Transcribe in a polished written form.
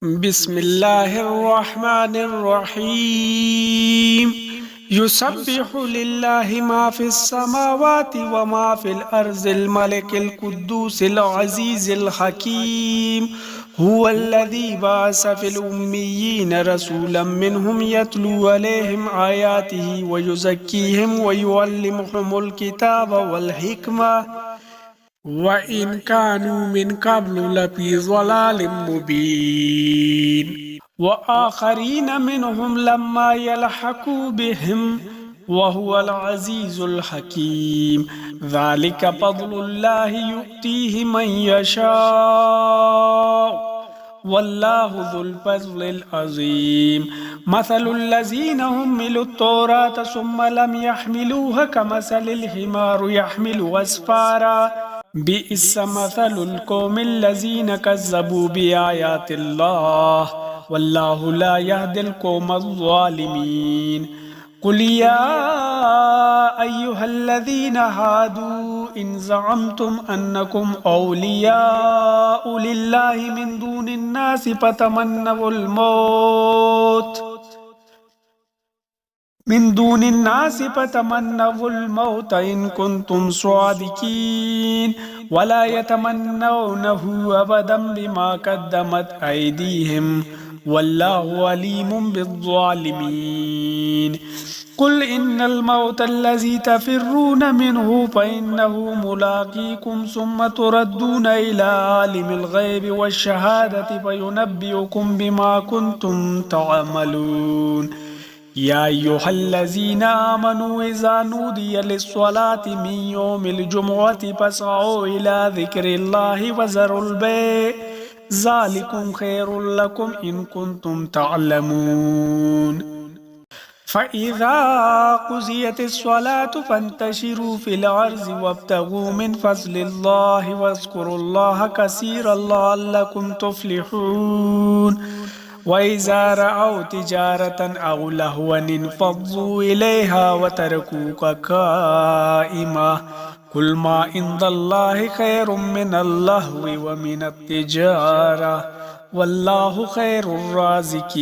बिस्मिल्लाहिर्रहमानिर्रहीम। युसब्बिहु लिल्लाहि मा फिस समावाति व मा फिल अर्ज़िल मलिकिल कुद्दूसिल अज़ीज़िल हकीम। हुवल्लज़ी बअस फिल उम्मिय्यीन रसूलन मिनहुम यतलू अलैहिम आयातिही व युज़क्कीहिम व युअल्लिमुहुमुल किताब वल हिकमा व इन कानू मिन क़ब्लु लफ़ी ज़लालिम मुबीन। व आखरीन मिनहुम लम्मा यल्हक़ू बिहिम व हुवल अज़ीज़ुल हकीम। ज़ालिका फ़ज़्लुल्लाहि युअतीहि मन यशा वल्लाहु ज़ुल फ़ज़्लिल अज़ीम। मसलुल्लज़ीना हुम्मिलुत तौरात सुम्मा लम यहमिलूहा कमसलिल हिमारि यहमिलु अस्फ़ारा बिइस्स मसलुल क़ौमिल्लज़ीना कज़्ज़बू बिआयातिल्लाह वल्लाहु ला यहदिल क़ौमज़ ज़ालिमीन। क़ुल या अय्युहल्लज़ीना हादू इन ज़अमतुम अन्नकुम औलियाउ लिल्लाहि मिन दूनिन नासि फ़तमन्नवुल मौत इन कुन्तुम स्वादिकीन वला यतमन्नौनहु अबदन बिमा क़द्दमत ऐदीहिम वल्लाहु अलीमुम बिज़्ज़ालिमीन। क़ुल इन्नल मौतल्लज़ी तफ़िर्रून मिन्हु फ़इन्नहु मुलाक़ीकुम सुम्मा तुरद्दूना इला आलिमिल ग़ैबि वश्शहादति फ़युनब्बिउकुम बिमा कुन्तुम तअमलून। या अय्युहल्लज़ीना आमनू इज़ा नूदिया लिस्सलाति मिन यौमिल जुमुअति फ़स्अऊ इला ज़िक्रिल्लाहि व ज़रुल बैअ ज़ालिकुम खैरुल लकुम इन कुन्तुम तअलमून। फ़इज़ा क़ुज़ियतिस्सलातु फ़ंतशिरू फ़िल अर्ज़ि वब्तगू मिन फ़ज़्लिल्लाहि वज़्कुरुल्लाह कसीरन लअल्लकुम तुफ़्लिहून। वइज़ा रअव तिजारतन अव लहवन इंफ़ज़्ज़ू इलैहा वतरकूक क़ाइमा क़ुल मा इंदल्लाहि खैरुम मिनल लह्वी व मिनत तिजारा वल्लाहु खैरुर राज़िकीन।